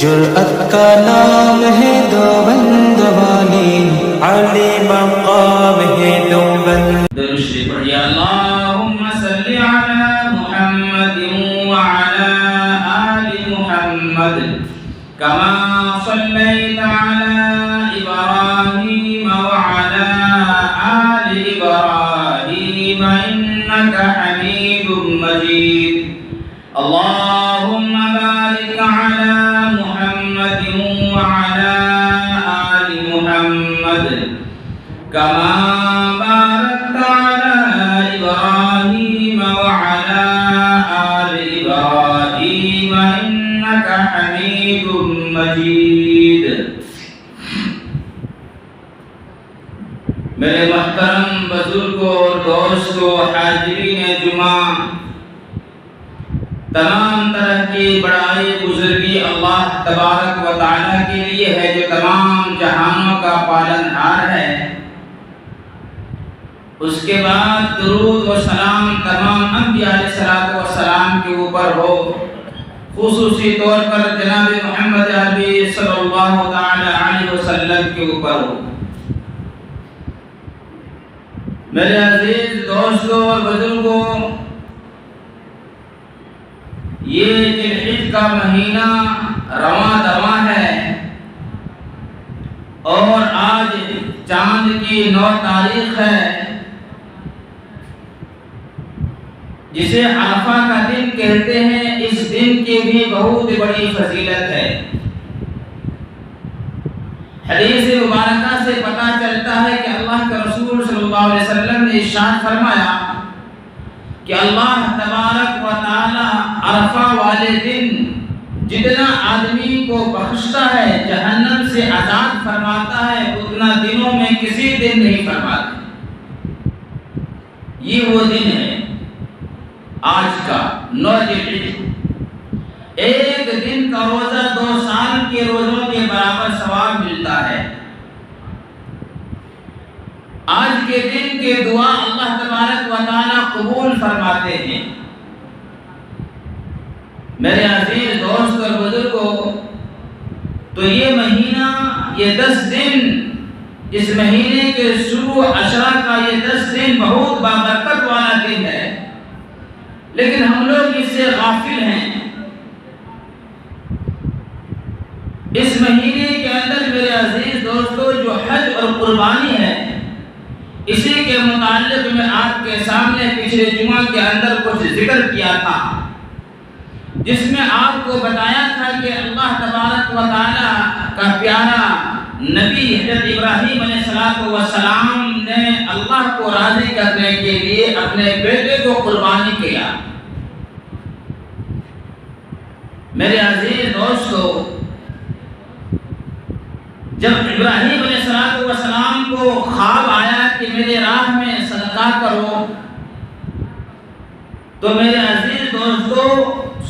جرأت کا نام ہے دیوبند والی، عالی مقام ہے دیوبند۔ درود شریف پڑھیے۔ اللہم صلی علی محمد وعلی آل محمد کما صلیت علی ابراہیم وعلی آل ابراہیم انک حمید مجید۔ اللہم بارک علی محمد وعلی آل محمد کما بارکت علی ابراہیم وعلی آل ابراہیم انک حمید مجید۔ میرے محترم بزرگوں اور دوستوں، حاضرین جمعہ، تمام طرح کی بڑائی بزرگی اللہ تبارک و تعالیٰ کے لیے ہے جو تمام جہانوں کا پالنہار ہے۔ اس کے بعد درود و سلام تمام انبیاء علیہ الصلوۃ والسلام کے اوپر ہو، خصوصی طور پر جناب محمد عربی صلی اللہ تعالی علیہ وسلم کے اوپر ہو۔ میرے عزیز دوستوں اور بزرگوں، یہ ذی الحجہ کا مہینہ رواں دواں ہے اور آج چاند کی 9 تاریخ ہے، جسے عرفہ کا دن کہتے ہیں۔ اس دن کی بھی بہت بڑی فضیلت ہے۔ حدیث مبارکہ سے پتہ چلتا ہے کہ اللہ کے رسول صلی اللہ علیہ وسلم نے ارشاد فرمایا کہ اللہ تبارک و تعالی عرفہ والے دن جتنا آدمی کو بخشتا ہے، جہنم سے آزاد فرماتا ہے، اتنا دنوں میں کسی دن نہیں فرماتا۔ یہ وہ دن ہے آج کا 9 ذی الحجہ۔ ایک دن کا روزہ 2 سال کے روزوں کے برابر ثواب ملتا ہے۔ آج کے دن کے دعا اللہ تبارک و تعالی قبول فرماتے ہیں۔ میرے عزیز دوست اور بزرگوں، تو یہ مہینہ، یہ 10 دن، اس مہینے کے شروع عشرہ کا یہ 10 دن بہت بابرکت والا دن ہے، لیکن ہم لوگ اس سے غافل ہیں۔ اس مہینے کے اندر میرے عزیز دوستو جو حج اور قربانی ہے، اسی کے متعلق میں آپ کے سامنے پچھلے جمعہ کے اندر کچھ ذکر کیا تھا، جس میں آپ کو بتایا تھا کہ اللہ تبارک و تعالی کا پیارا نبی حضرت ابراہیم علیہ السلام نے اللہ کو راضی کرنے کے لیے اپنے بیٹے کو قربانی کیا۔ میرے عزیز دوستو، جب ابراہیم علیہ السلام کو خواب آیا کہ میرے راہ میں صدقہ کرو، تو میرے عزیز دوستو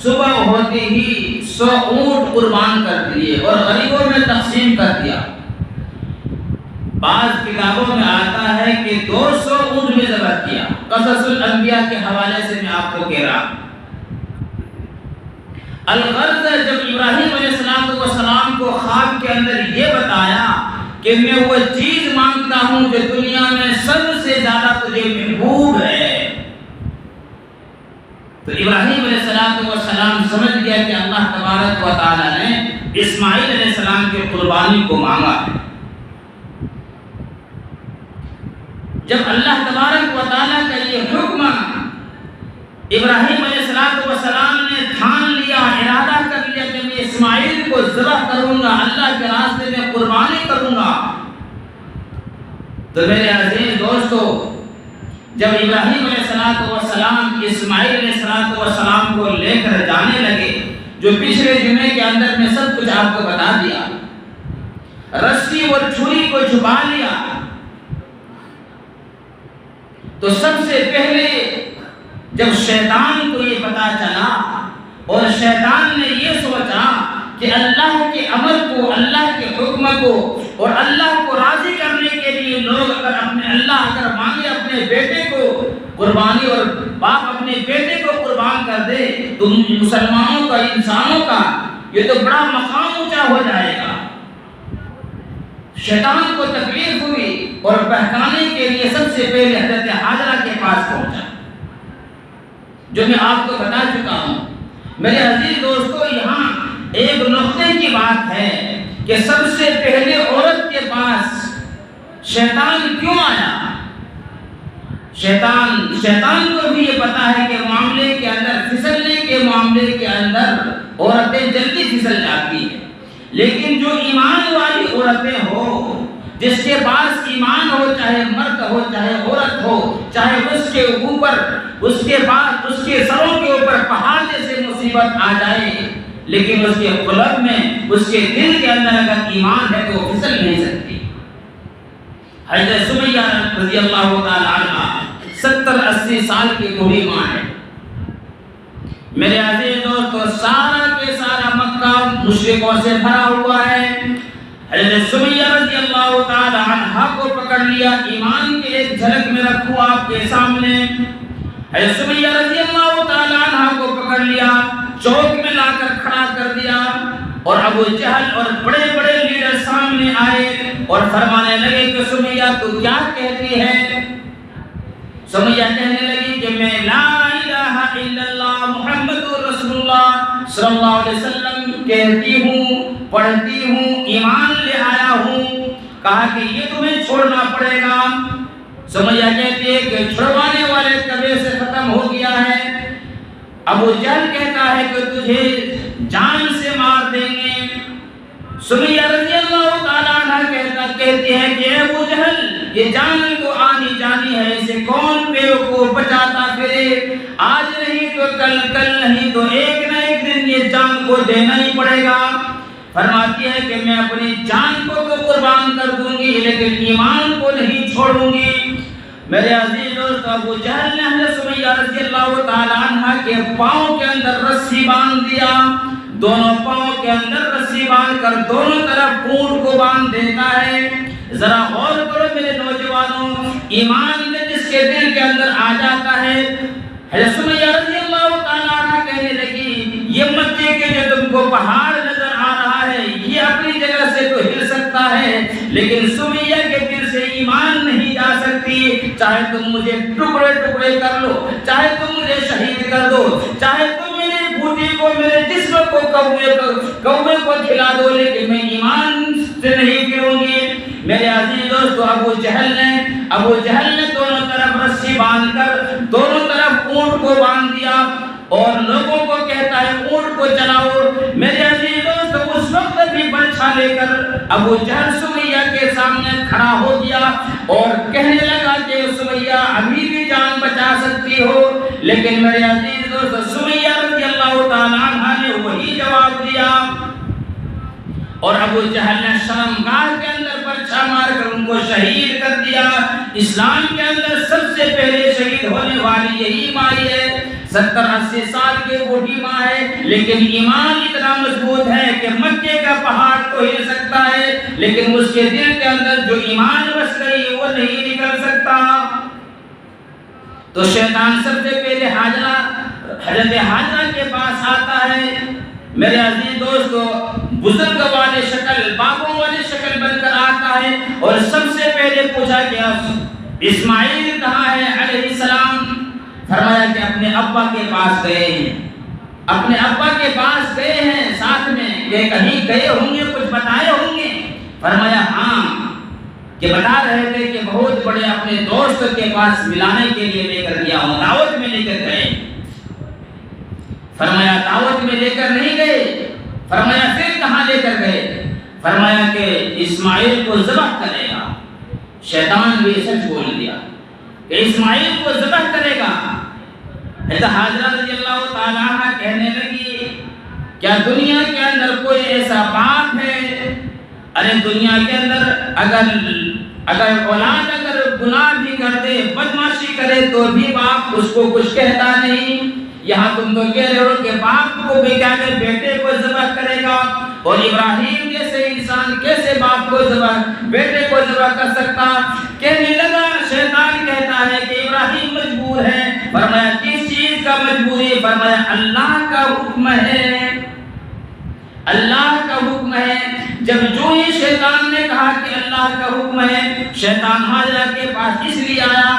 صبح ہوتے ہی 100 اونٹ قربان کر دیے اور غریبوں میں تقسیم کر دیا۔ بعض کتابوں میں آتا ہے کہ 200 اونٹ میں ذبح کیا۔ قصص الانبیاء کے حوالے سے میں آپ کو کہہ رہا ہوں۔ الغرض جب ابراہیم علیہ السلام کو خواب کے اندر یہ بتایا کہ میں وہ چیز مانگتا ہوں جو دنیا میں سب سے زیادہ تجھے محبوب ہے، تو ابراہیم علیہ السلام سمجھ گیا کہ اللہ تبارک و تعالی نے اسماعیل علیہ السلام کی قربانی کو مانگا ہے۔ جب اللہ تبارک و تعالی کا یہ حکم ابراہیم علیہ السلام نے ٹھان لیا، ارادہ کر لیا کہ میں اسماعیل کو ذبح کروں گا، اللہ کے راستے میں قربانی کروں گا، تو میرے عزیز دوستو جب ابراہیم علیہ السلام اسماعیل علیہ السلام کو لے کر جانے لگے، جو پچھلے جمعے کے اندر میں سب کچھ آپ کو بتا دیا، رسی اور چھری کو چھپا لیا، تو سب سے پہلے جب شیطان کو یہ پتا چلا اور شیطان نے یہ سوچا کہ اللہ کے امر کو، اللہ کے حکم کو اور اللہ کو راضی کرنے کے لیے لوگ اگر مانگے اپنے بیٹے کو قربانی اور باپ اپنے بیٹے کو قربان کر دے تو مسلمانوں کا، انسانوں کا یہ تو بڑا مقام اونچا ہو جائے گا۔ شیطان کو تکلیف ہوئی اور بہکانے کے لیے سب سے پہلے حضرت حاجرہ کے پاس پہنچا، جو میں آپ کو بتا چکا ہوں۔ میرے عزیز دوستو، یہاں ایک نقطے کی بات ہے کہ سب سے پہلے عورت کے پاس شیطان کیوں آیا؟ شیطان کو بھی یہ پتا ہے کہ معاملے کے اندر، پھسلنے کے معاملے کے اندر عورتیں جلدی پھسل جاتی ہیں، لیکن جو ایمان والی عورتیں ہو، جس کے پاس ایمان ہو، چاہے مرد ہو چاہے عورت ہو، چاہے اس کے اوپر، اس کے بعد اس کے سروں کے اوپر پہاڑ جیسے مصیبت آ جائے، لیکن اس کے قلب میں، اس کے دل کے اندر اگر ایمان ہے تو وہ پھسل نہیں سکتی۔ حضرت سمیہ رضی اللہ تعالی عنہ 70-80 سال کی بوڑھی ماں ہے۔ میرے عزیز دوستو، سارا کے سارا مکہ مشرکوں سے بھرا ہوا ہے۔ حضرت سمیہ رضی اللہ تعالی عنہ کو پکڑ لیا۔ ایمان کی ایک جھلک میں رکھوں آپ کے سامنے۔ حضرت سمیہ رضی اللہ تعالی عنہ کو پکڑ لیا، چوک میں لا کر کھڑا کر دیا، اور ابو جہل اور بڑے بڑے لیڈر سامنے آئے اور فرمانے لگے کہ سمیہ تو کیا کہتی ہے؟ سمیہ کہنے لگی کہ میں لا الہ الا اللہ محمد رسول اللہ صلی اللہ علیہ وسلم کہتی ہوں، پڑھتی ہوں، ایمان لے آیا ہوں۔ کہا کہ یہ تمہیں چھوڑنا پڑے گا۔ سمیہ کہتی ہے کہ چھڑوانے والے کبھی سے ختم ہو گیا ہے۔ ابو جہل کہتا ہے کہ تجھے جان سے مار دیں گے۔ سمیہ رضی اللہ تعالیٰ عنہ کہتی ہے کہ ابو جہل، یہ جان تو آنی جانی ہے، اسے کون بیوقوف بچاتا پھرے، آج نہیں تو کل، کل نہیں تو ایک نہ ایک دن یہ جان کو دینا ہی پڑے گا۔ فرماتی ہے کہ میں اپنی جان کو تو قربان کر دوں گی لیکن ایمان کو نہیں چھوڑوں گی۔ میرے عزیز دوست، ابو جہل نے حضرت سمیہ رضی اللہ تعالی عنہ کے پاؤں کے اندر رسی باندھ دیا، دونوں پاؤں کے اندر رسی باندھ کر دونوں طرف اونٹ کو باندھ دیتا ہے۔ ذرا غور کرو میرے نوجوانوں، ایمان جس کے دل کے اندر آ جاتا ہے۔ حضرت سمیہ رضی اللہ تعالی عنہ کہنے لگی، یہ مکے کے جو تم کو پہاڑ نظر آ رہا ہے، یہ اپنی جگہ سے تو ہل سکتا ہے لیکن سمیہ کے دل سے ایمان نہیں جا سکتی۔ چاہے تم مجھے ٹکڑے ٹکڑے کر لو، چاہے تم مجھے شہید کر دو، چاہے تم میرے بوٹی کو، میرے جسم کو کوے کو کھلا دو، لیکن میں ایمان سے نہیں گروں گی۔ میرے عزیز دوستو، ابو جہل نے دونوں طرف رسی باندھ کر دونوں طرف اونٹ کو باندھ دیا اور لوگوں کو کہتا ہے اونٹ کو چلاؤ۔ میرے عزیز دوستو، اس وقت بھی برچھا لے کر ابو جہل سمیہ کے سامنے کھڑا ہو گیا اور کہنے لگا کہ سمیہ ابھی بھی جان بچا سکتی ہو، لیکن میرے عزیز دوستو، سمیہ رضی اللہ تعالیٰ عنہ نے وہی جواب دیا اور ابو جہل نے شرمگاہ کے اندر برچھا مار کر ان کو شہید کر دیا۔ اسلام کے اندر سب سے پہلے شہید ہونے والی یہی ماں ہے، 70-80 سال کی بوڑھی ماں ہے، لیکن ایمان اتنا مضبوط ہے کہ مکے کا پہاڑ تو ہل سکتا ہے لیکن اس کے دل کے اندر جو ایمان بس گئی وہ نہیں نکل سکتا۔ تو شیطان سب سے پہلے حضرت حاجرہ کے پاس آتا ہے۔ میرے عزیز دوستو، بزرگ والے شکل، باپوں والے شکل بن کر آتا ہے اور سب سے پہلے پوچھا کہ اسماعیل کہاں ہے علیہ السلام؟ فرمایا کہ اپنے ابا کے پاس گئے ہیں، اپنے ابا کے پاس گئے ہیں، ساتھ میں کہ کہیں گئے ہوں گے، کچھ بتائے ہوں گے۔ فرمایا ہاں، کہ بتا رہے تھے کہ بہت بڑے اپنے دوست کے پاس ملانے کے لیے لے کر گیا ہوں، دعوت میں لے کر گئے۔ فرمایا دعوت میں لے کر نہیں گئے۔ فرمایا پھر کہاں لے کر گئے؟ فرمایا کہ اسماعیل کو ذبح کرے گا۔ شیطان بھی سچ بول دیا کہ اسماعیل کو ذبح کرے گا۔ حضرت حاجرہ رضی اللہ تعالیٰ عنہ کہنے لگی، کیا دنیا کے اندر کوئی ایسا باپ ہے؟ ارے دنیا کے اندر اگر اولاد گناہ بھی کر دے، بدمعاشی کرے تو بھی باپ اس کو کچھ کہتا نہیں۔ یہاں تم تو کہہ رہے ہو کہ باپ کو بھی کیا کہ بیٹے کو ذبح کرے گا، اور ابراہیم جیسے انسان کیسے باپ کو بیٹے کو ذبح کر سکتا؟ کہنے لگا، شیطان کہتا ہے کہ ابراہیم مجبور ہے۔ فرمایا کس چیز کا مجبوری؟ فرمایا اللہ کا حکم ہے۔ اللہ کا حکم ہے۔ جب جو ہی شیطان نے کہا کہ اللہ کا حکم ہے، شیطان حاجرہ کے پاس اس لیے آیا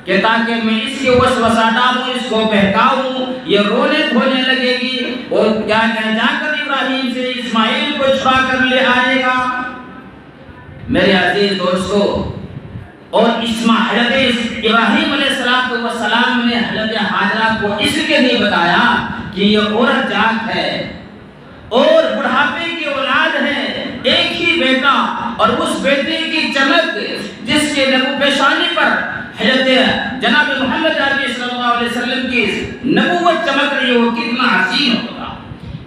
کہ تاکہ میں اس کے وسوسہ ڈالوں، اس کو بہکاؤں، یہ رونے دھونے لگے گی اور کیا کہ جا کر ابراہیم سے اسماعیل کو چھڑا کر لے آئے گا۔ میرے عزیز دوستو، اور حضرت ابراہیم علیہ السلام نے حضرت حاجرہ کو اس لیے نہیں بتایا کہ یہ عورت جات ہے اور بڑھاپے کی اولاد ہے، ایک ہی بیٹا، اور اس بیٹے کی چمک جس کے پیشانی پر حضرت جناب محمد عربی صلی اللہ علیہ وسلم کی نبوت چمک رہی ہو، کتنا حسین ہوگا،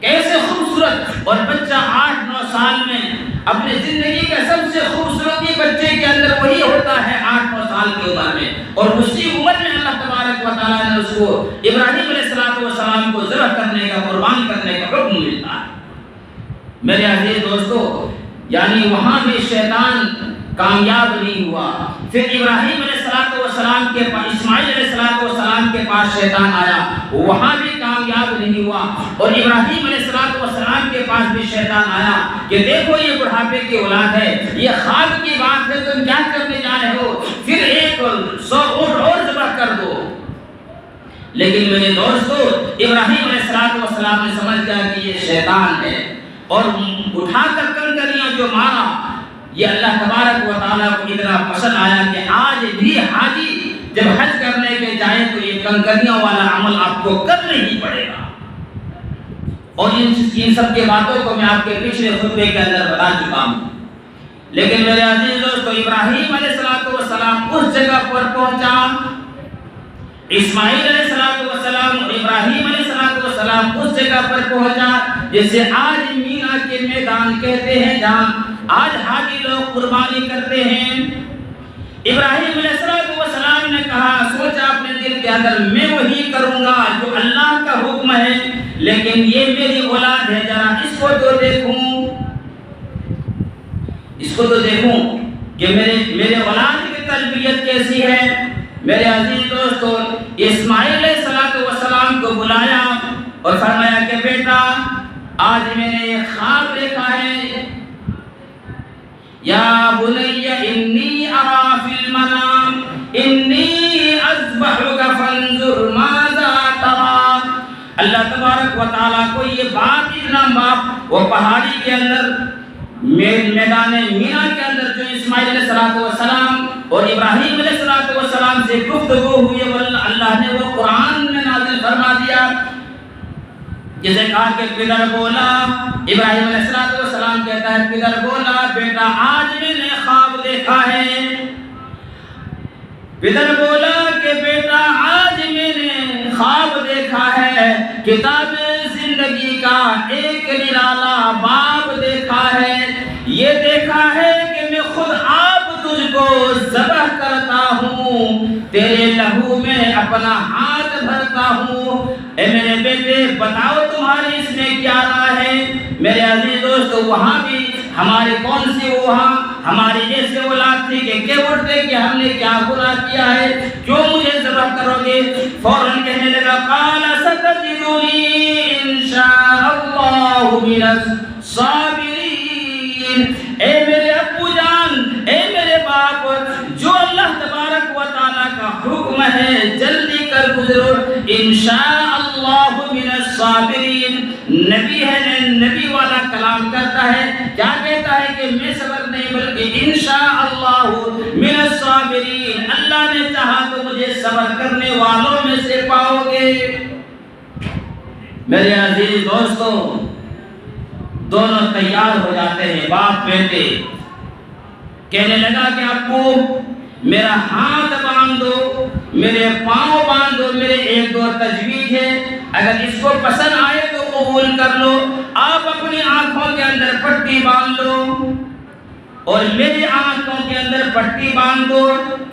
کیسے خوبصورت۔ اور بچہ 8-9 سال میں اپنی زندگی کا سب سے خوبصورتی بچے کے اندر وہی ہوتا ہے 8-9 سال کی عمر میں، اور اسی عمر میں اللہ تبارک و تعالیٰ نے اس کو ابراہیم علیہ السلام کو ذبح کرنے کا، قربان کرنے کا حکم ملتا ہے۔ میرے عزیز دوستو، یعنی وہاں بھی شیطان کامیاب نہیں ہوا۔ پھر ابراہیم علیہ السلام کے پاس، اسماعیل علیہ السلام کے پاس شیطان آیا، وہاں بھی کامیاب نہیں ہوا۔ اور ابراہیم علیہ السلام کے پاس بھی شیطان آیا کہ دیکھو یہ بڑھاپے کی اولاد ہے، یہ خواب کی بات ہے، تم کیا کرنے جا رہے ہو، پھر 100 اونٹ اور ذبح کر دو۔ لیکن میرے دوستو، ابراہیم علیہ السلام نے سمجھ گیا کہ یہ شیطان ہے، اور اٹھا کر کنکریاں جو مارا، یہ اللہ تبارک و تعالیٰ کو اتنا پسند آیا کہ آج بھی حاجی جب حج کرنے کے جائیں تو یہ کنکریاں والا عمل آپ کو کرنا ہی پڑے گا۔ اور ان سب کے باتوں کو میں آپ کے پچھلے خطبے کے اندر بتا چکا ہوں۔ لیکن میرے عزیز دوستو، ابراہیم علیہ السلام اس جگہ پر پہنچا، اسماعیل علیہ السلام اور ابراہیم علیہ السلام اس جگہ پر پہنچا جسے آج مینا کے میدان کہتے ہیں، جہاں آج حاجی لوگ قربانی کرتے ہیں۔ ابراہیم علیہ السلام نے کہا، سوچا اپنے دل کے اندر، میں وہی کروں گا جو اللہ کا حکم ہے، لیکن یہ میری اولاد ہے، ذرا اس کو تو دیکھوں کہ میرے اولاد کی تربیت کیسی ہے۔ میرے عزیز دوستو، اسماعیل علیہ السلام کو بلایا اور فرمایا کہ بیٹا، آج میں نے ایک خواب دیکھا ہے، یا بنی انی ارا فی المنام انی اذبحک فانظر ماذا تری۔ اللہ تبارک و تعالیٰ کو یہ بات اتنا وہ پہاڑی کے اندر، میدان مینا کے اندر جو اسماعیل علیہ السلام اور ابراہیم علیہ السلام سے گفتگو ہوئی، اللہ نے وہ قرآن میں نازل فرما دیا، جسے کہا کہ پدر بولا، ابراہیم علیہ السلام کہتا ہے پدر بولا، بیٹا آج میں نے خواب دیکھا ہے۔ پدر بولا کہ بیٹا آج میں نے خواب دیکھا ہے، کتاب زندگی کا ایک نرالا باب دیکھا ہے، یہ دیکھا ہے کہ میں خود آپ تجھ کو ذبح کرتا ہوں، تیرے لہو میں اپنا ہاتھ بھرتا ہوں۔ اے میرے بیٹے، بتاؤ تمہاری اس میں کیا رائے ہے؟ میرے عزیز دوستو، وہاں بھی ہماری کون سی وہاں ہماری جیسے اولاد تھی کہ کہہ اٹھتے کہ ہم نے کیا گناہ کیا ہے، کیوں مجھے ذبح کرو گے؟ فوراً کہنے لگا، قال ستجدنی انشاء اللہ من الصابرین۔ اے میرے ابو جان، اے میرے باپ، جو اللہ تبارک و تعالیٰ کا حکم ہے جلدی کر گزرو، انشاء اللہ من الصابرین۔ نبی ہے، نبی والا کلام کرتا ہے، کیا کہتا ہے کہ میں صبر نہیں بلکہ انشاء اللہ من الصابرین، اللہ نے چاہا تو مجھے صبر کرنے والوں میں سے پاؤ گے۔ میرے عزیز دوستو، دونوں تیار ہو جاتے ہیں، باپ بیٹے۔ کہنے لگا کہ ابو میرا ہاتھ باندھ دو، میرے پاؤں باندھ دو، میرے 1-2 تجویز ہے، اگر اس کو پسند آئے تو قبول کر لو، آپ اپنی آنکھوں کے اندر پٹی باندھ لو اور میری آنکھوں کے اندر پٹی باندھ دو۔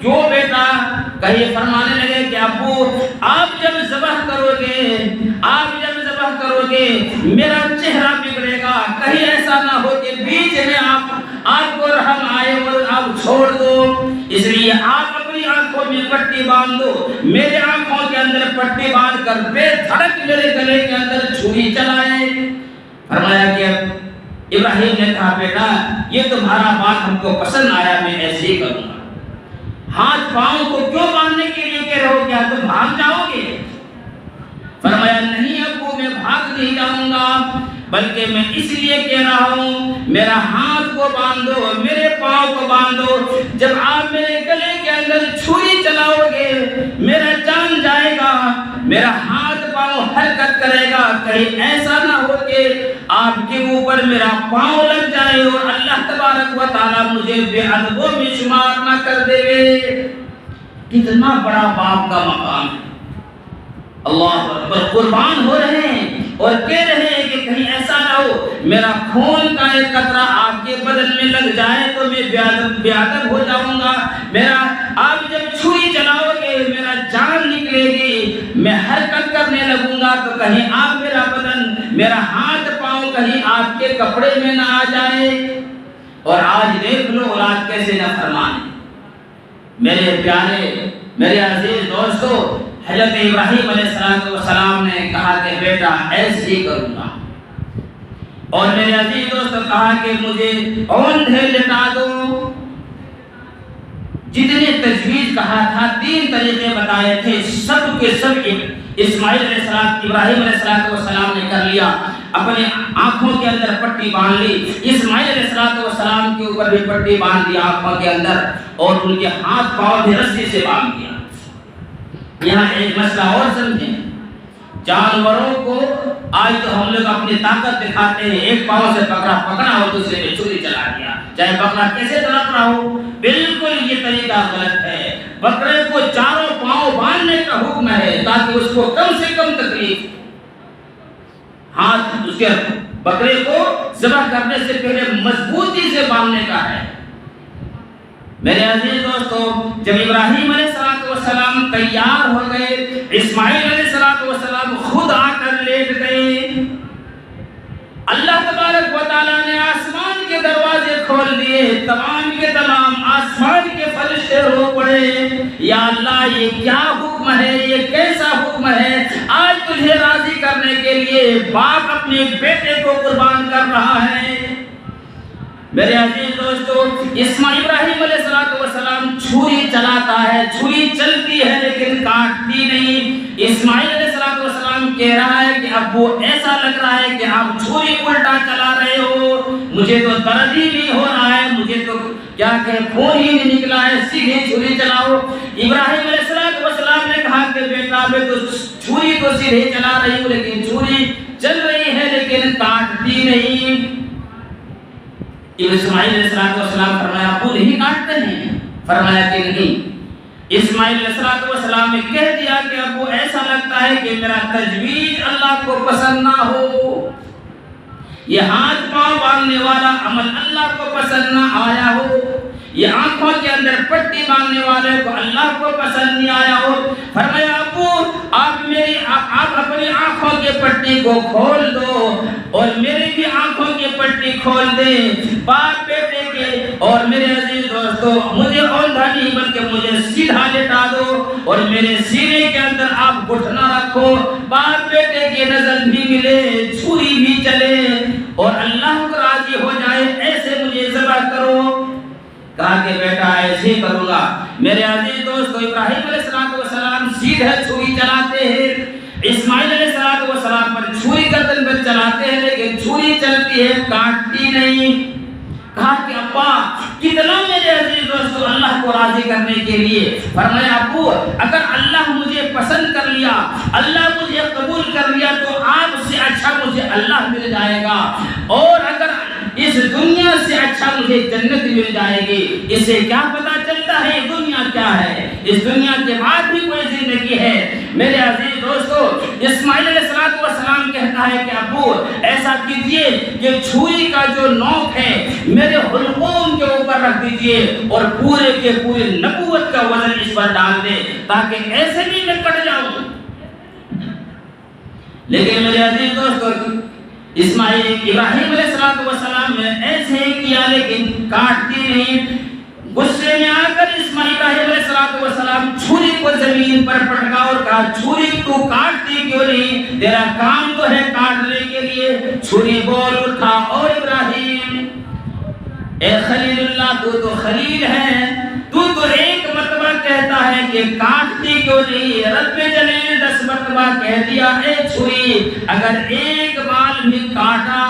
کیوں بیٹا؟ کہیں فرمانے لگے کہ ابو آپ جب ذبح کرو گے میرا چہرہ بگڑے گا، کہیں ایسا نہ ہو کہ بیچ میں آپ کو رحم آئے اور آپ چھوڑ دو، اس لیے آپ اپنی آنکھوں میں پٹی باندھ دو، میرے آنکھوں کے اندر پٹی باندھ کر بے دھڑک میرے گلے کے اندر چھری چلائے۔ فرمایا کہ ابراہیم نے کہا بیٹا یہ تمہارا بات ہم کو پسند آیا، میں ایسے ہی کروں گا۔ ہاتھ پاؤں کو کیوں باندھنے کے لیے کہہ رہے ہو، کیا تم بھاگ جاؤ گے؟ فرمایا نہیں ابو میں بھاگ نہیں جاؤں گا، بلکہ میں اس لیے کہہ رہا ہوں میرا ہاتھ کو باندھو، میرے پاؤں کو باندھو، جب آپ میرے گلے کے اندر چھری چلاؤ گے میرا جان جائے گا، میرا ہاتھ پاؤں حرکت کرے گا، کہیں ایسا نہ ہو کہ آپ کے اوپر میرا پاؤں لگ جائے اور اللہ تبارک و تعالیٰ مجھے بے ادبوں میں شمار نہ کر دے۔ کتنا بڑا باپ کا مقام ہے، اللہ اکبر، قربان ہو رہے ہیں اور کہہ رہے ہیں کہ کہیں ایسا نہ ہو میرا خون کا ایک قطرہ آپ کے بدن میں لگ جائے تو میں بے ادب ہو جاؤں گا، میرا آپ جب چھری چلاؤ گے میرا جان نکلے گی، میں حرکت کرنے لگوں گا تو کہیں آپ میرا بدن، میرا ہاتھ پاؤں کہیں آپ کے کپڑے میں نہ آ جائے۔ اور آج دیکھ لو اولاد کیسے نافرمان ہے۔ میرے پیارے، میرے عزیز دوستو، حضرت ابراہیم علیہ السلام نے کہا کہ بیٹا ایسے ہی کروں گا، اور میرے عزیز دوستو کہا کہ مجھے اوندھے لٹا دو۔ جتنے تجویز کہا تھا، 3 طریقے بتائے تھے، سب کے سب ابراہیم علیہ السلام نے کر لیا۔ اپنے آنکھوں کے اندر پٹی باندھ لی، اسماعیل علیہ السلام کے اوپر بھی پٹی باندھ دی آنکھوں کے اندر، اور ان کے ہاتھ پاؤں بھی رسی سے باندھ دیا۔ یہاں ایک مسئلہ اور سمجھیں، جانوروں کو آج تو ہم لوگ اپنی طاقت دکھاتے ہیں، ایک پاؤں سے بکرا پکڑا ہو دوسرے میں چھری چلا دیا، چاہے بکرا کیسے تڑپ رہا ہو، بالکل یہ طریقہ غلط ہے۔ بکرے کو چاروں پاؤں باندھنے کا حکم ہے تاکہ اس کو کم سے کم تکلیف، ہاتھ اس کے بکرے کو ذبح کرنے سے پہلے مضبوطی سے باندھنے کا ہے۔ میرے عزیز دوستو، جب ابراہیم علیہ السلام تیار ہو گئے، اسماعیل علیہ السلام خود آ کر لیٹ گئے، اللہ تبارک و تعالیٰ نے آسمان کے دروازے کھول دیے، تمام کے تمام آسمان کے فرشتے رو پڑے، یا اللہ یہ کیا حکم ہے، یہ کیسا حکم ہے، آج تجھے راضی کرنے کے لیے باپ اپنے بیٹے کو قربان کر رہا ہے۔ میرے عزیز دوستو، ابراہیم علیہ السلام چھری چلاتا ہے، چھری چلتی ہے لیکن کاٹتی نہیں۔ اسماعیل علیہ السلام کہہ رہا ہے کہ ابو ایسا لگ رہا ہے کہ آپ چھری الٹا چلا رہے ہو، مجھے تو درد ہی نہیں ہو رہا ہے، مجھے تو کیا کہ خون ہی نہیں نکلا ہے، سیدھی چھری چلاؤ۔ ابراہیم علیہ السلام نے کہا کہ بیٹا میں تو چھری تو سیدھے چلا رہی ہوں لیکن چھری چل رہی ہے لیکن کاٹتی نہیں۔ اسماعیل علیہ السلام فرمایا ابو نہیں کاٹتے ہیں؟ فرمایا کہ نہیں۔ اسماعیل علیہ السلام نے کہہ دیا کہ ابو ایسا لگتا ہے کہ میرا تجویز اللہ کو پسند نہ ہو، یہ ہاتھ پاؤں باندھنے والا عمل اللہ کو پسند نہ آیا ہو، یہ آنکھوں کے اندر پٹی باندھنے والے کو اللہ کو پسند نہیں آیا ہو۔ فرمایا ابو آپ اپنی آنکھوں کے پٹی کو کھول دو اور میری بھی آنکھوں کی پٹی کھول دیں، باپ بیٹے کے، اور میرے عزیز دوستو مجھے اوندھا نہیں بلکہ مجھے سیدھا لٹا دو اور میرے سینے کے اندر آپ گھٹنا رکھو، باپ بیٹے کی نظر بھی ملے، چھری بھی چلے اور اللہ کو راضی ہو جائے، ایسے مجھے ذبح کرو۔ کہا کہ بیٹا ایسے ہی کروں گا۔ میرے عزیز دوستو، ابراہیم علیہ السلام سیدھے چھری چلاتے ہیں، اسماعیل علیہ السلام پر چھری گردن پر چلاتے ہیں لیکن چھری چلتی ہے کاٹتی نہیں۔ کہا کہ ابا کتنا میرے عزیز دوستو اللہ کو راضی کرنے کے لیے، فرمایا ابو اگر اللہ مجھے پسند کر لیا، اللہ مجھے قبول کر لیا تو آپ سے اچھا مجھے اللہ مل جائے گا، اور اگر اس دنیا سے اچھا مجھے جنت مل جائے گی۔ اسے کیا پتا چلتا ہے دنیا کیا ہے، اس دنیا کے بعد بھی کوئی زندگی ہے۔ میرے عزیز دوستو، اسماعیل علیہ السلام کہتا ہے کہ ابو ایسا کیجئے کہ چھری کا جو نوک ہے میرے حلقوم کے اوپر رکھ دیجئے اور پورے کے پورے نبوت کا وزن اس پر ڈال دے تاکہ ایسے بھی میں کٹ جاؤں۔ لیکن میرے عزیز دوستو، ابراہیم علیہ السلام نے ایسے ہی کیا لیکن کاٹتی نہیں۔ غصے میں آ کر ابراہیم علیہ السلام چھری کو زمین پر پٹکا اور کہا چھری تو کاٹتی کیوں نہیں؟ تیرا کام تو ہے کاٹنے کے لیے۔ چھری بول اٹھا اور ابراہیم اے خلیل اللہ تو خلیل ہے، تو ایک مرتبہ کہتا ہے کہ کاٹتی کیوں نہیں؟ رب جلیل 10 مرتبہ کہہ دیا اے چھری اگر ایک بال بھی کاٹا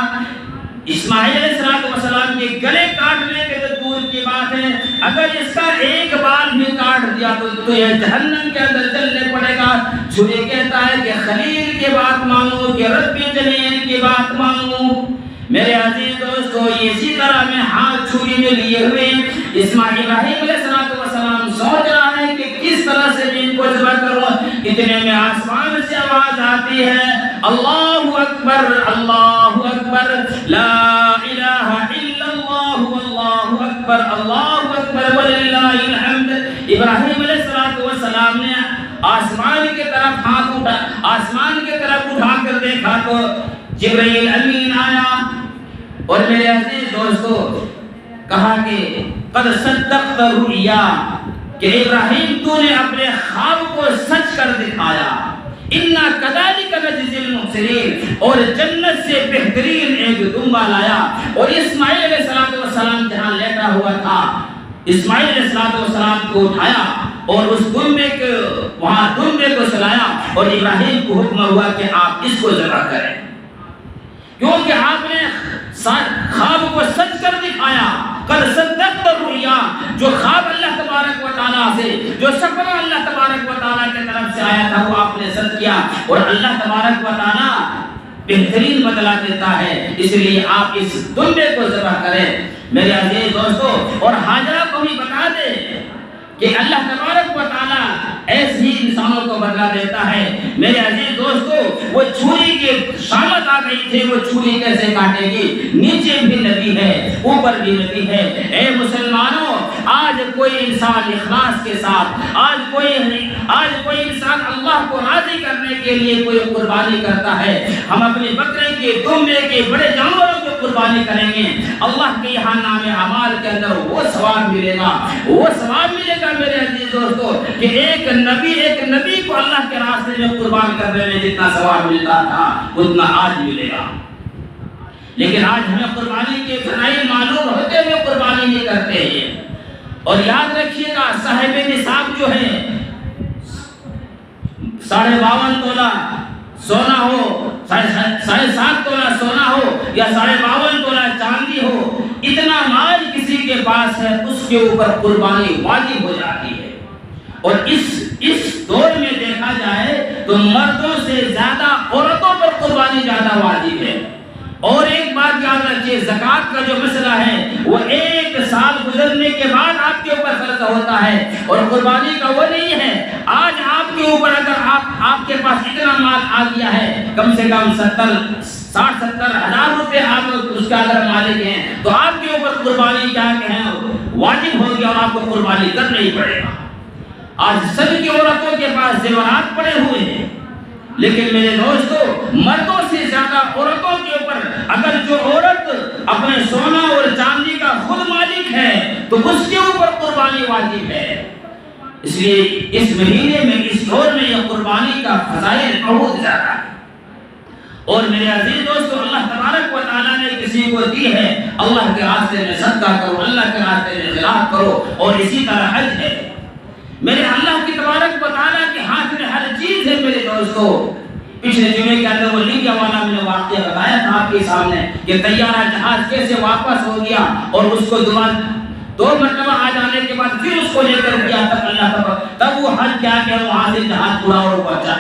اسماعیل علیہ السلام کے گلے کاٹنے کے تو دور کی بات ہے، اگر اس کا ایک بال بھی کاٹ دیا تو یہ جہنم کے اندر چلنے پڑے گا۔ چھری کہتا ہے کہ خلیل کی بات مانو کہ رب جلیل کی بات مانو۔ میرے عزیز دوستو اسی طرح میں ہاتھ چھری میں لیے ہوئے ابراہیم علیہ السلام سوچ رہا ہے کہ کس طرح سے ان کو ذبح کروں، اتنے میں آسمان سے آواز آتی ہے اللہ اکبر لا الہ الا اللہ واللہ اکبر وللہ الحمد۔ ابراہیم علیہ السلام نے آسمان کی طرف ہاتھ اٹھا کر دیکھا تو جبرائیل امین آیا اور میرے عزیز دوستو کہا کہ قد صدقت رؤیا کہ ابراہیم تو نے اپنے خواب کو سچ کر دکھایا، انا کذالک نجزی المحسنین، اور جنت سے بہترین ایک دمبا لایا۔ اور اسماعیل علیہ السلام جہاں لیٹا ہوا تھا اسماعیل علیہ السلام کو اٹھایا اور اس دمبے کو سلایا اور ابراہیم کو حکم ہوا کہ آپ اس کو ذبح کریں، کیونکہ آپ نے خواب کو سچ کر دکھایا۔ قد صدقت الرؤیا، جو خواب اللہ تبارک و تعالیٰ سے، جو سپنا اللہ تبارک و تعالیٰ کی طرف سے آیا تھا وہ آپ نے سچ کیا، اور اللہ تبارک و تعالیٰ بہترین بدلہ دیتا ہے، اس لیے آپ اس دمبے کو ذبح کریں۔ میرے عزیز دوستو اور حاجرہ کو بھی بتا دے کہ اللہ تبارک و تعالیٰ ایسے ہی انسانوں کو بدلہ دیتا ہے۔ میرے عزیز دوستو وہ چھری کی شامت آ گئی تھی، وہ چھری کیسے کاٹے گی؟ نیچے بھی نبی ہے اوپر بھی نبی ہے۔ اے مسلمانوں آج کوئی انسان اخلاص کے ساتھ آج کوئی انسان اللہ کو راضی کرنے کے لیے کوئی قربانی کرتا ہے، ہم اپنے بکرے کے دمبے کے بڑے جانوروں کو قربانی کریں گے، اللہ کے یہاں نام اعمال کے اندر وہ ثواب ملے گا میرے عزیز دوستو کہ ایک نبی کو اللہ کے راستے میں قربان کرنے میں جتنا ثواب ملتا تھا اتنا آج ملے گا۔ لیکن آج ہمیں قربانی کے فضائل معلوم ہوتے ہوئے قربانی نہیں کرتے ہیں۔ اور یاد رکھیے گا صاحب نصاب جو ہے 52.5 تولہ سونا ہو، 7.5 تولہ سونا ہو یا 52.5 تولہ چاندی ہو، اتنا مال کسی کے پاس ہے اس کے اوپر قربانی واجب ہو جاتی ہے۔ اور اس دور میں دیکھا جائے تو مردوں سے زیادہ عورتوں پر قربانی زیادہ واجب ہے۔ اور ایک بات یاد رکھیے زکوٰۃ کا جو مسئلہ ہے وہ 1 سال گزرنے کے بعد آپ کے اوپر فرض ہوتا ہے، اور قربانی کا وہ نہیں ہے آج آپ کے اوپر اگر آپ کے پاس اتنا مال آ گیا ہے کم سے کم 60-70 ہزار روپے آپ اس کا اگر مالک ہیں تو آپ کے اوپر قربانی کیا کہیں واجب ہوگی اور آپ کو قربانی کرنا ہی پڑے گا۔ آج سب کی عورتوں کے پاس زیورات پڑے ہوئے ہیں، لیکن میرے دوستو مردوں سے زیادہ عورتوں کے اوپر اگر جو عورت اپنے سونا اور چاندی کا خود مالک ہے تو اس کے اوپر قربانی واجب ہے۔ اس لیے اس مہینے میں اس دور میں یہ قربانی کا فضائل بہت زیادہ ہے۔ اور میرے عزیز دوستو اللہ تبارک و تعالیٰ نے کسی کو دی ہے اللہ کے راستے میں صدقہ کرو، اللہ کے راستے میں خیرات کرو، اور اسی طرح حج ہے۔ میرے اللہ کی تبارک و تعالیٰ کے ہاتھ میں ہر چیز ہے میرے دوستو۔ پچھلے جمعے کے اندر وہ لیبیا والا میں نے واقعہ بتایا تھا آپ کے سامنے کہ طیارہ جہاز کیسے واپس ہو گیا اور اس کو 2 مرتبہ آ جانے کے بعد پھر اس کو لے کر گیا تب وہ حج کیا کہ وہاں سے جہاز پورا اور پہنچا۔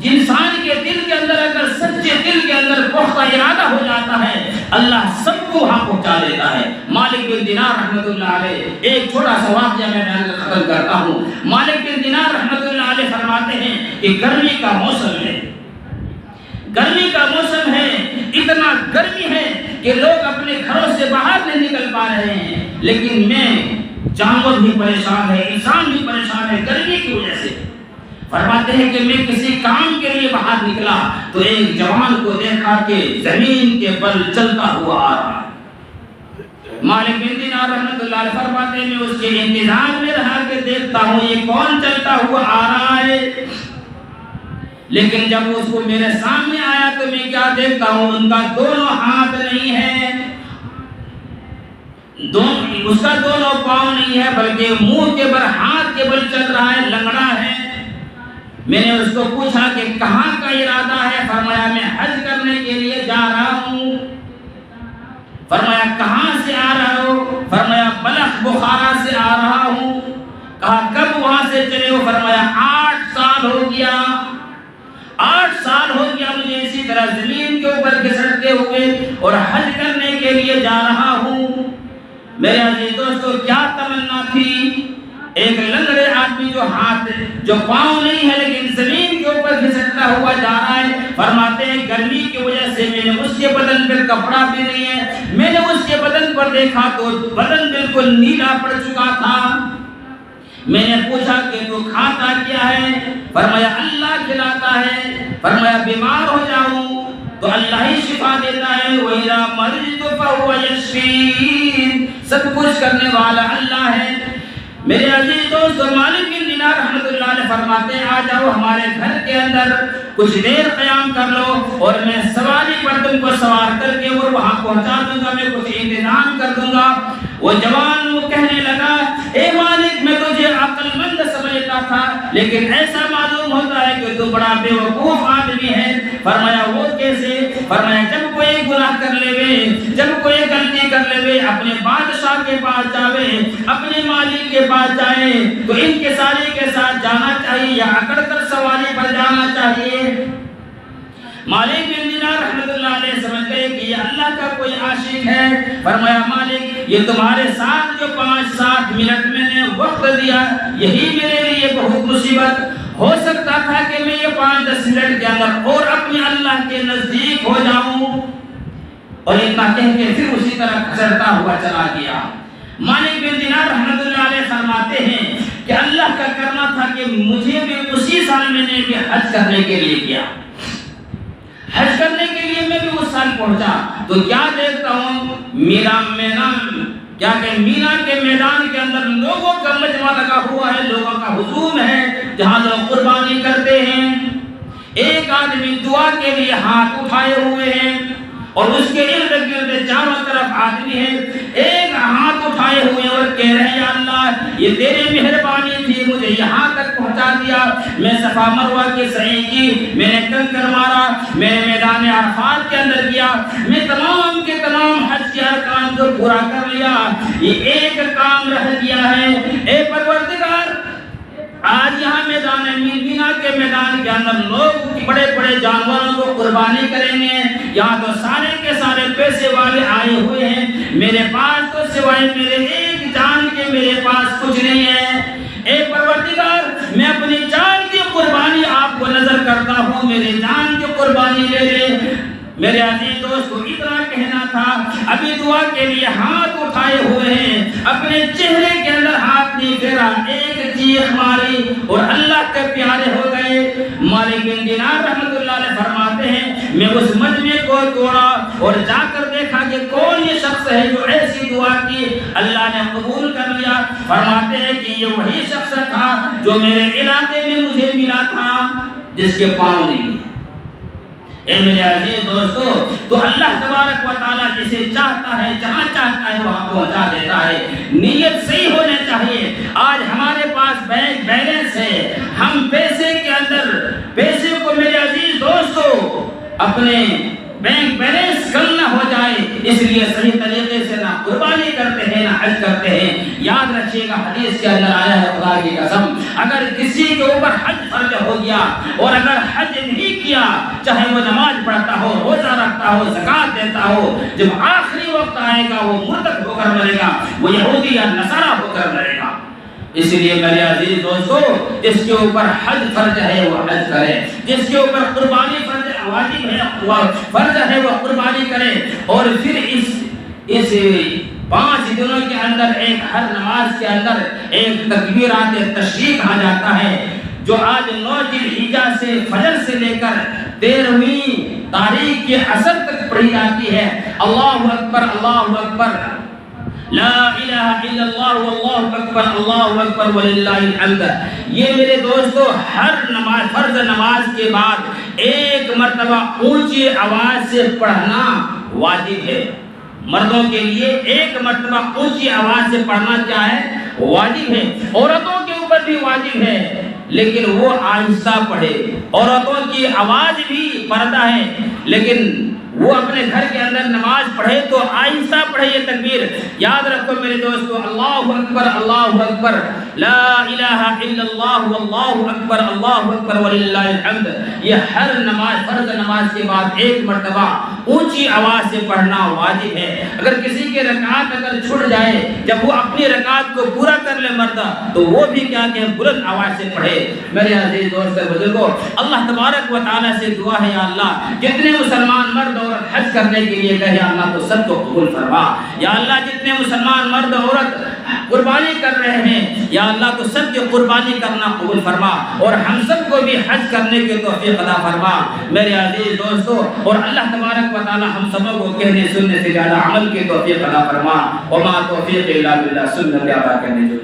انسان کے دل کے اندر اگر سچے دل کے اندر پختہ ارادہ ہو جاتا ہے اللہ سب کو وہاں پہنچا دیتا ہے۔ مالک بن دینار رحمۃ اللہ علیہ ایک چھوٹا سا واقعہ میں بیان کر ختم کرتا ہوں۔ مالک بن دینار رحمۃ اللہ علیہ فرماتے ہیں کہ گرمی کا موسم ہے، اتنا گرمی ہے کہ لوگ اپنے گھروں سے باہر نہیں نکل پا رہے ہیں، لیکن جانور بھی پریشان ہے، انسان بھی پریشان ہے گرمی کی وجہ سے۔ فرماتے ہیں کہ میں کسی کام کے لیے باہر نکلا تو ایک جوان کو دیکھا کہ زمین کے بل چلتا ہوا آ رہا ہے۔ مالک بن دینار دینار رحمۃ اللہ علیہ فرماتے ہیں میں اس کے انتظار میں رہا کہ دیکھتا ہوں یہ کون چلتا ہوا آ رہا ہے، لیکن جب اس کو میرے سامنے آیا تو میں کیا دیکھتا ہوں ان کا دونوں ہاتھ نہیں ہے، اس کا دونوں پاؤں نہیں ہے، بلکہ منہ کے بل ہاتھ کے بل چل رہا ہے، لنگڑا ہے۔ میں نے اس کو پوچھا کہ کہاں کا ارادہ ہے؟ فرمایا میں حج کرنے کے لیے جا رہا ہوں۔ فرمایا کہاں سے آ رہا ہو؟ فرمایا بلخ بخارا سے آ رہا ہوں۔ کہا کب وہاں سے چلے ہو؟ فرمایا 8 سال ہو گیا، 8 سال ہو گیا مجھے اسی طرح زمین کے اوپر گھسٹتے ہوئے اور حج کرنے کے لیے جا رہا ہوں۔ میرے عزیز دوستو کیا تمنا تھی، ایک لنگڑے آدمی جو پاؤں نہیں ہے لیکن زمین کے اوپر گھسٹتا ہوا جا رہا ہے۔ فرماتے ہیں گرمی کی وجہ سے میں نے اس کے بدن پر کپڑا بھی نہیں ہے، میں نے اس کے بدن پر دیکھا تو بدن بالکل نیلا پڑ چکا تھا۔ میں نے پوچھا کہ تو کھاتا کیا ہے؟ فرمایا اللہ کھلاتا ہے۔ فرمایا بیمار ہو جاؤں تو اللہ ہی شفا دیتا ہے، وَإِذَا مَرِضْتُ فَهُوَ يَشْفِينِ، سب کچھ کرنے والا اللہ ہے۔ میرے عزیز دوستو مالک بن دینار رحمۃ اللہ علیہ فرماتے ہیں آ جاؤ ہمارے گھر کے اندر کچھ دیر قیام کر لو اور میں سواری پر تم کو سوار کر کے اور وہاں پہنچا دوں گا، میں کچھ انتظام کر دوں گا۔ وہ جوان وہ کہنے لگا اے مالک میں تجھے عقل مند سمجھتا تھا لیکن ایسا معلوم ہوتا ہے کہ تو بڑا بے وقوف آدمی ہے۔ فرمایا وہ کیسے؟ فرمایا جب کوئی گناہ کر لے، جب کوئی غلطی کر لے، اپنے بادشاہ کے پاس جاوے، اپنے مالک کے پاس جائے تو ان کے سارے کے ساتھ جانا چاہیے یا اکڑ کر سواری پر جانا چاہیے؟ مالک بن دینار رحمۃ اللہ علیہ سمجھ گئے کہ یہ اللہ کا کوئی عاشق ہے۔ فرمایا مالک یہ تمہارے ساتھ جو 5-7 منٹ میں نے وقت دیا یہی میرے لیے بہت مصیبت، ہو سکتا تھا کہ میں یہ 5-10 منٹ کے اندر اور اپنے اللہ کے نزدیک ہو جاؤں۔ اور اتنا کہہ کے پھر اسی طرح گھسڑتا ہوا چلا گیا۔ مالک بن دینار رحمۃ اللہ علیہ فرماتے ہیں کہ اللہ کا کرنا تھا کہ مجھے بھی اسی سال میں نے بھی حج کرنے کے لیے کیا، حج کرنے کے لیے میں بھی اس سال پہنچا تو کیا دیکھتا ہوں مینا کے میدان کے اندر لوگوں کا مجمع لگا ہوا ہے، لوگوں کا ہجوم ہے جہاں لوگ قربانی کرتے ہیں۔ ایک آدمی دعا کے لیے ہاتھ اٹھائے ہوئے ہیں اور اس کے ارد گرد چاروں طرف آدمی ہیں، ایک ہاتھ اٹھائے ہوئے اور کہہ رہے ہیں یا اللہ یہ تیری مہربانی تھی مجھے یہاں تک پہنچا دیا، میں صفا مروہ کی سعی کی، میں نے کنکر مارا، میں نے میدان عرفات کے اندر گیا، میں تمام کے تمام حج کے ارکان کو پورا کر لیا، یہ ایک کام رہ گیا ہے۔ اے پروردگار آج یہاں میدان مینا کے میدان کے اندر لوگ بڑے بڑے جانوروں کو قربانی کریں گے، یہاں تو سارے کے سارے پیسے والے آئے ہوئے ہیں، میرے پاس تو سوائے میرے ایک جان کے میرے پاس کچھ نہیں ہے۔ اے پروردگار میں اپنی جان کی قربانی آپ کو نظر کرتا ہوں، میرے جان کی قربانی لے لے۔ میرے عزیز دوست کو اتنا کہنا تھا، ابھی دعا کے لیے ہاتھ اٹھائے ہوئے ہیں، اپنے چہرے کے اندر ہاتھ نہیں پھیرا، ایک چیخ ماری اور اللہ کے پیارے ہو گئے۔ مالک بن دینار رحمۃ اللہ علیہ فرماتے ہیں میں اس مجمع کو توڑا اور جا کر دیکھا کہ کون یہ شخص ہے جو ایسی دعا کی اللہ نے قبول کر لیا۔ فرماتے ہیں کہ یہ وہی شخص تھا جو میرے علاقے میں مجھے ملا تھا جس کے پاؤں نہیں۔ اے میرے عزیز دوستو تو اللہ تبارک و تعالیٰ جسے چاہتا ہے جہاں چاہتا ہے وہاں پہنچا دیتا ہے، نیت صحیح ہونے چاہیے۔ آج ہمارے پاس بینک بیلنس ہے، ہم پیسے کے اندر پیسے کو میرے عزیز دوستو اپنے بینک بیلنس کل نہ ہو جائے اس لیے صحیح طریقے سے نہ قربانی کرتے ہیں نہ حج کرتے ہیں۔ یاد رکھیے گا حدیث کے اندر آیا ہے خدا کی قسم اگر کسی کے اوپر حج فرض ہو گیا اور اگر حج نہیں کیا چاہے وہ نماز پڑھتا ہو، روزہ رکھتا ہو، زکات دیتا ہو، جب آخری وقت آئے گا وہ مرتد ہو کر مرے گا، وہ یہودی یا نصارہ ہو کر مرے گا۔ اس لیے میرے عزیز دوستو جس کے اوپر حج فرض ہے وہ حج کرے، جس کے اوپر قربانی فرض واجب ہے فرض ہے وہ قربانی کرے۔ اور پھر اس 5 دنوں کے اندر ایک ہر نماز کے اندر ایک تکبیرات تشریق کہا جاتا ہے جو آج 9 ذی الحجہ سے فجر سے لے کر 13ویں تاریخ کے عصر تک پڑھی جاتی ہے۔ اللہ اکبر اللہ اکبر لا الہ الا اللہ واللہ اکبر اللہ اکبر وللہ الحمد. یہ میرے دوستو ہر نماز فرض نماز کے بعد ایک مرتبہ اونچی آواز سے پڑھنا واجب ہے. مردوں کے لیے ایک مرتبہ اونچی آواز سے پڑھنا کیا ہے؟ واجب ہے. عورتوں کے اوپر بھی واجب ہے لیکن وہ آہستہ پڑھے. عورتوں کی آواز بھی پردہ ہے لیکن وہ اپنے گھر کے اندر نماز پڑھے تو آہستہ پڑھے. یہ تکبیر یاد رکھو میرے دوستو. اللہ اکبر لا الہ الا اللہ واللہ اکبر وللہ الحمد. یہ ہر نماز فرض نماز کے بعد ایک مرتبہ اونچی آواز سے پڑھنا واجب ہے. اگر کسی کے رکعت اگر چھوٹ جائے جب وہ اپنی رکعت کو پورا کر لے مردہ تو وہ بھی کیا کہ بلند آواز سے پڑھے. میرے عزیز دوست بزرگوں اللہ تبارک و تعالی سے دعا ہے یا اللہ جتنے مسلمان مرد عورت حج کرنے کے لیے گئے یا اللہ تو سب کو قبول فرما. یا اللہ جتنے مسلمان مرد عورت قربانی کر رہے ہیں یا اللہ تو سب کی قربانی کرنا قبول فرما اور ہم سب کو بھی حج کرنے کی توفیق عطا فرما. میرے عزیز دوستو اور اللہ تبارک و تعالی ہم سب کو کہنے سننے سے زیادہ عمل کی توفیق عطا فرما. وما توفیق الا باللہ. سنت ادا کرنے جو